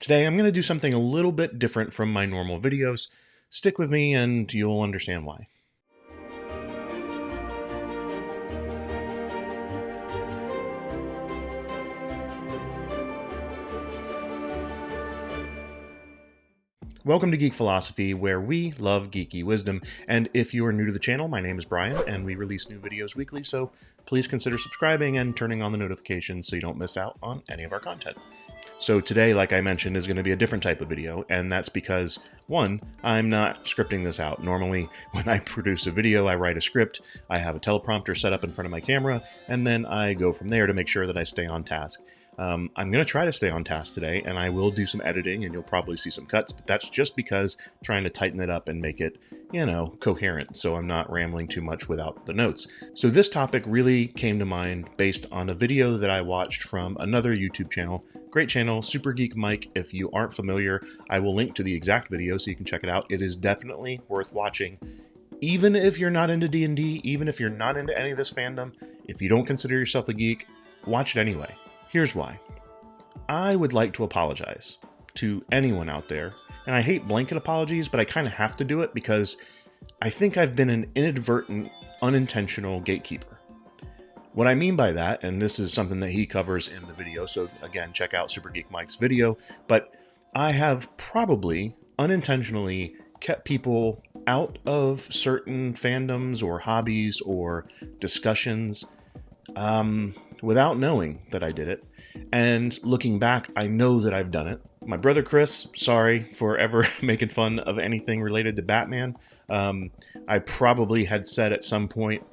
Today I'm going to do something a little bit different from my normal videos. Stick with me and you'll understand why. Welcome to Geek Philosophy, where we love geeky wisdom. And if you are new to the channel, my name is Brian, and we release new videos weekly, so please consider subscribing and turning on the notifications so you don't miss out on any of our content. So today, like I mentioned, is going to be a different type of video, and that's because, one, I'm not scripting this out. Normally, when I produce a video, I write a script, I have a teleprompter set up in front of my camera, and then I go from there to make sure that I stay on task. I'm going to try to stay on task today, and I will do some editing, and you'll probably see some cuts, but that's just because I'm trying to tighten it up and make it, coherent, so I'm not rambling too much without the notes. So this topic really came to mind based on a video that I watched from another YouTube channel. Great channel, Super Geek Mike. If you aren't familiar, I will link to the exact video so you can check it out. It is definitely worth watching. Even if you're not into D&D, even if you're not into any of this fandom, if you don't consider yourself a geek, watch it anyway. Here's why. I would like to apologize to anyone out there, and I hate blanket apologies, but I kind of have to do it because I think I've been an inadvertent, unintentional gatekeeper. What I mean by that, and this is something that he covers in the video, so again, check out Super Geek Mike's video, but I have probably unintentionally kept people out of certain fandoms or hobbies or discussions without knowing that I did it. And looking back, I know that I've done it. My brother Chris, sorry for ever making fun of anything related to Batman. I probably had said at some point,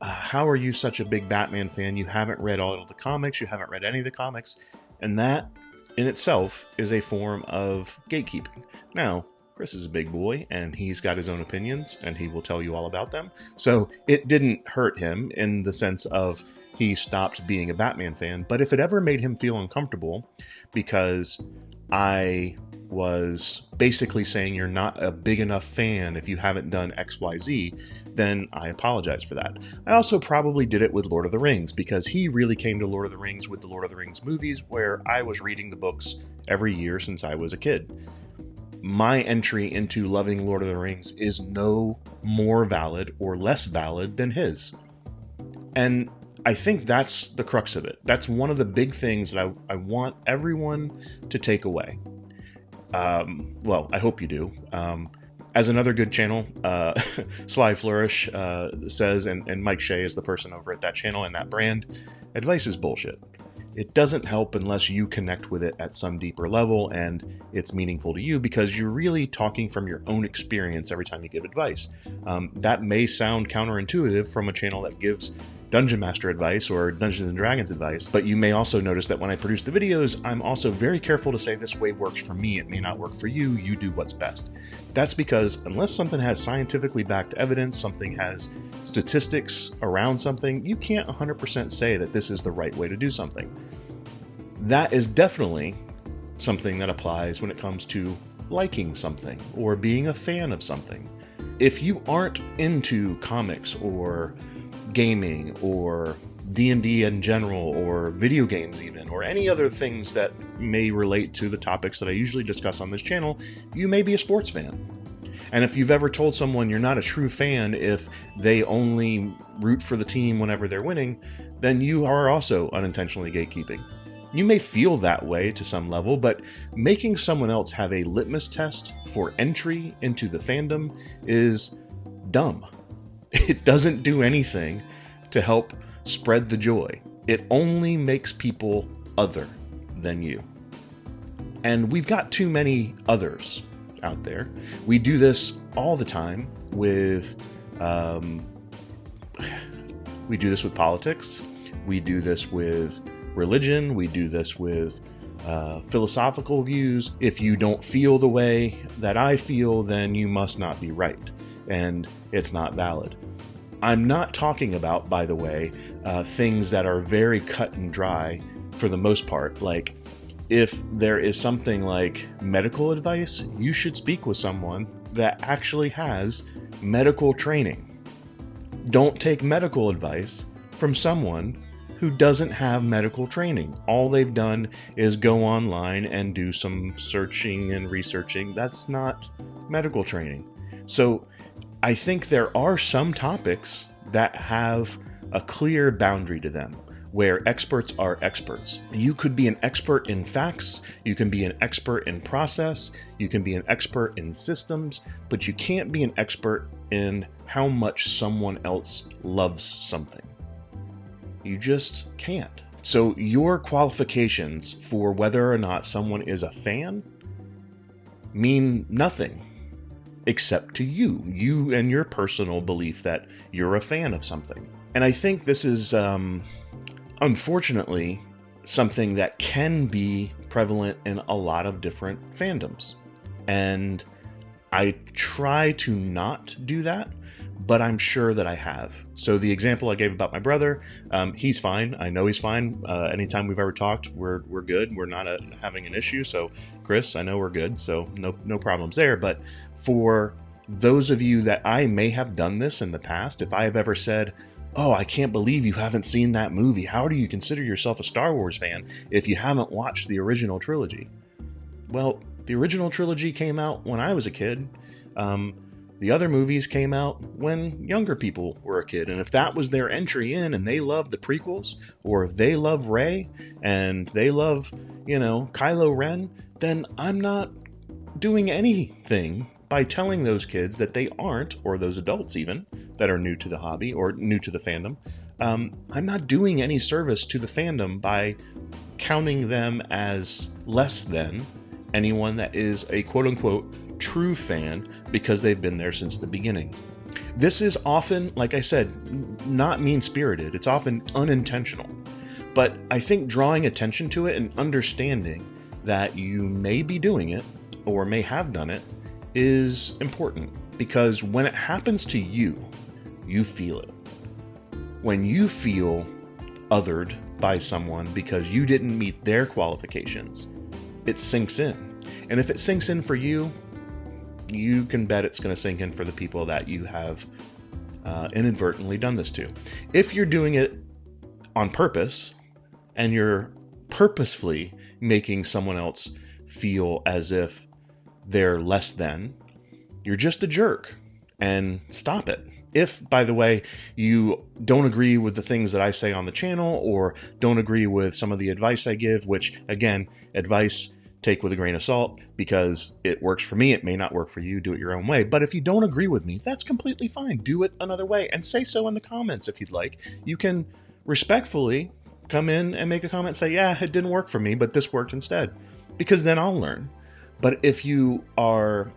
how are you such a big Batman fan? You haven't read all of the comics, you haven't read any of the comics. And that in itself is a form of gatekeeping. Now, Chris is a big boy, and he's got his own opinions, and he will tell you all about them. So it didn't hurt him in the sense of he stopped being a Batman fan. But if it ever made him feel uncomfortable because I was basically saying you're not a big enough fan if you haven't done XYZ, then I apologize for that. I also probably did it with Lord of the Rings because he really came to Lord of the Rings with the Lord of the Rings movies, where I was reading the books every year since I was a kid. My entry into loving Lord of the Rings is no more valid or less valid than his. And I think that's the crux of it. That's one of the big things that I want everyone to take away. Well, I hope you do. As another good channel, Sly Flourish says, and Mike Shea is the person over at that channel and that brand, advice is bullshit. It doesn't help unless you connect with it at some deeper level and it's meaningful to you because you're really talking from your own experience every time you give advice. That may sound counterintuitive from a channel that gives Dungeon Master advice or Dungeons and Dragons advice, but you may also notice that when I produce the videos, I'm also very careful to say this way works for me, it may not work for you, you do what's best. That's because unless something has scientifically backed evidence, something has statistics around something, you can't 100% say that this is the right way to do something. That is definitely something that applies when it comes to liking something or being a fan of something. If you aren't into comics or gaming or D&D in general or video games even, or any other things that may relate to the topics that I usually discuss on this channel, you may be a sports fan. And if you've ever told someone you're not a true fan if they only root for the team whenever they're winning, then you are also unintentionally gatekeeping. You may feel that way to some level, but making someone else have a litmus test for entry into the fandom is dumb. It doesn't do anything to help spread the joy. It only makes people other than you. And we've got too many others out there. We do this all the time with politics. We do this with religion. We do this with philosophical views. If you don't feel the way that I feel, then you must not be right, and it's not valid. I'm not talking about, by the way, things that are very cut and dry for the most part. Like, if there is something like medical advice, you should speak with someone that actually has medical training. Don't take medical advice from someone who doesn't have medical training. All they've done is go online and do some searching and researching. That's not medical training. So I think there are some topics that have a clear boundary to them, where experts are experts. You could be an expert in facts, you can be an expert in process, you can be an expert in systems, but you can't be an expert in how much someone else loves something. You just can't. So your qualifications for whether or not someone is a fan mean nothing except to you and your personal belief that you're a fan of something. And I think this is unfortunately something that can be prevalent in a lot of different fandoms. And I try to not do that, but I'm sure that I have. So the example I gave about my brother, he's fine. I know he's fine. Anytime we've ever talked, we're good. We're not having an issue. So Chris, I know we're good. So no problems there. But for those of you that I may have done this in the past, if I have ever said, "Oh, I can't believe you haven't seen that movie. How do you consider yourself a Star Wars fan if you haven't watched the original trilogy?" Well, the original trilogy came out when I was a kid. The other movies came out when younger people were a kid. And if that was their entry in and they love the prequels, or if they love Rey and they love, Kylo Ren, then I'm not doing anything by telling those kids that they aren't, or those adults even, that are new to the hobby or new to the fandom. I'm not doing any service to the fandom by counting them as less than anyone that is a quote-unquote true fan because they've been there since the beginning. This is often, like I said, not mean-spirited. It's often unintentional. But I think drawing attention to it and understanding that you may be doing it or may have done it is important, because when it happens to you, you feel it. When you feel othered by someone because you didn't meet their qualifications, it sinks in. And if it sinks in for you, you can bet it's going to sink in for the people that you have inadvertently done this to. If you're doing it on purpose and you're purposefully making someone else feel as if they're less than, you're just a jerk, and stop it. If, by the way, you don't agree with the things that I say on the channel, or don't agree with some of the advice I give, which, again, advice take with a grain of salt, because it works for me, it may not work for you, do it your own way. But if you don't agree with me, that's completely fine. Do it another way, and say so in the comments if you'd like. You can respectfully come in and make a comment and say, yeah, it didn't work for me, but this worked instead, because then I'll learn. But if you are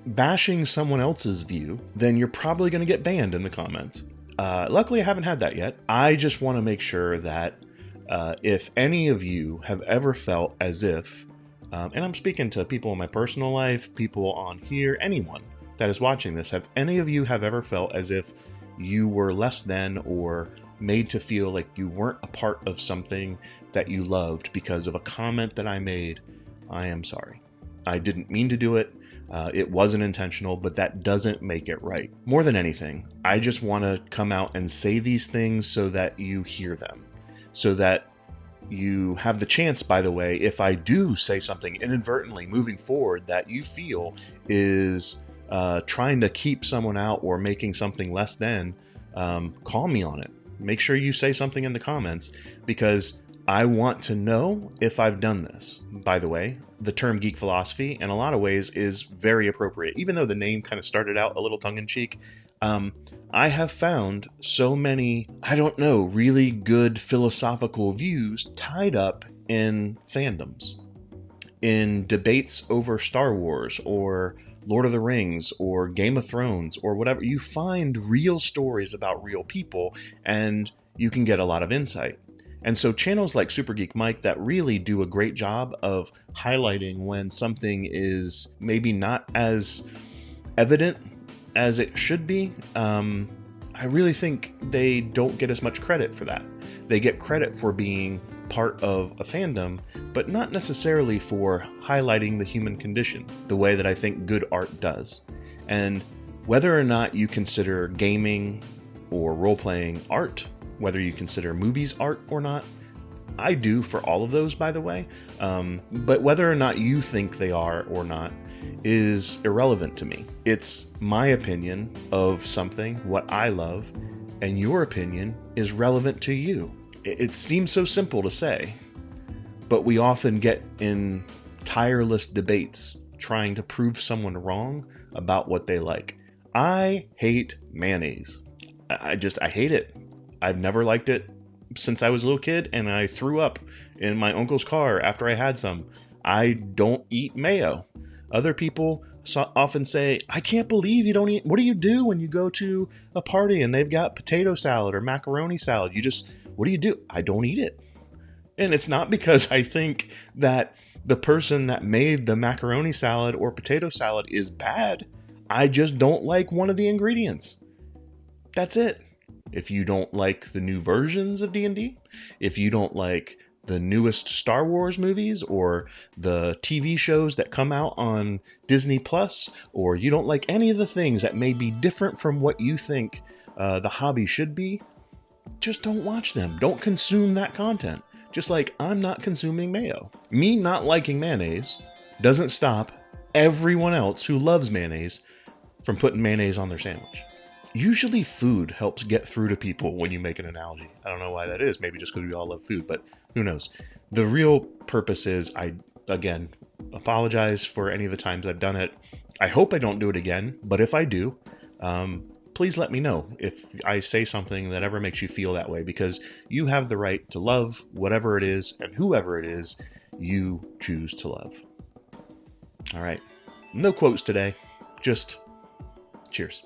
bashing someone else's view, then you're probably going to get banned in the comments. Luckily, I haven't had that yet. I just want to make sure that if any of you have ever felt as if, and I'm speaking to people in my personal life, people on here, anyone that is watching this, have any of you have ever felt as if you were less than or made to feel like you weren't a part of something that you loved because of a comment that I made, I am sorry. I didn't mean to do it. It wasn't intentional, but that doesn't make it right. More than anything, I just want to come out and say these things so that you hear them, so that you have the chance, by the way, if I do say something inadvertently moving forward that you feel is trying to keep someone out or making something less than, call me on it. Make sure you say something in the comments, because I want to know if I've done this. By the way, the term geek philosophy in a lot of ways is very appropriate. Even though the name kind of started out a little tongue-in-cheek, I have found so many, really good philosophical views tied up in fandoms, in debates over Star Wars or Lord of the Rings or Game of Thrones or whatever. You find real stories about real people, and you can get a lot of insight. And so channels like Super Geek Mike that really do a great job of highlighting when something is maybe not as evident as it should be, I really think they don't get as much credit for that. They get credit for being part of a fandom, but not necessarily for highlighting the human condition the way that I think good art does. And whether or not you consider gaming or role-playing art, whether you consider movies art or not. I do for all of those, by the way. But whether or not you think they are or not is irrelevant to me. It's my opinion of something, what I love, and your opinion is relevant to you. It seems so simple to say, but we often get in tireless debates trying to prove someone wrong about what they like. I hate mayonnaise. I hate it. I've never liked it since I was a little kid, and I threw up in my uncle's car after I had some. I don't eat mayo. Other people often say, I can't believe you don't eat. What do you do when you go to a party and they've got potato salad or macaroni salad? What do you do? I don't eat it. And it's not because I think that the person that made the macaroni salad or potato salad is bad. I just don't like one of the ingredients. That's it. If you don't like the new versions of D&D, if you don't like the newest Star Wars movies or the TV shows that come out on Disney Plus, or you don't like any of the things that may be different from what you think the hobby should be, just don't watch them. Don't consume that content. Just like I'm not consuming mayo. Me not liking mayonnaise doesn't stop everyone else who loves mayonnaise from putting mayonnaise on their sandwich. Usually food helps get through to people when you make an analogy. I don't know why that is. Maybe just because we all love food, but who knows? The real purpose is, I, again, apologize for any of the times I've done it. I hope I don't do it again, but if I do, please let me know if I say something that ever makes you feel that way, because you have the right to love whatever it is and whoever it is you choose to love. All right. No quotes today. Just cheers.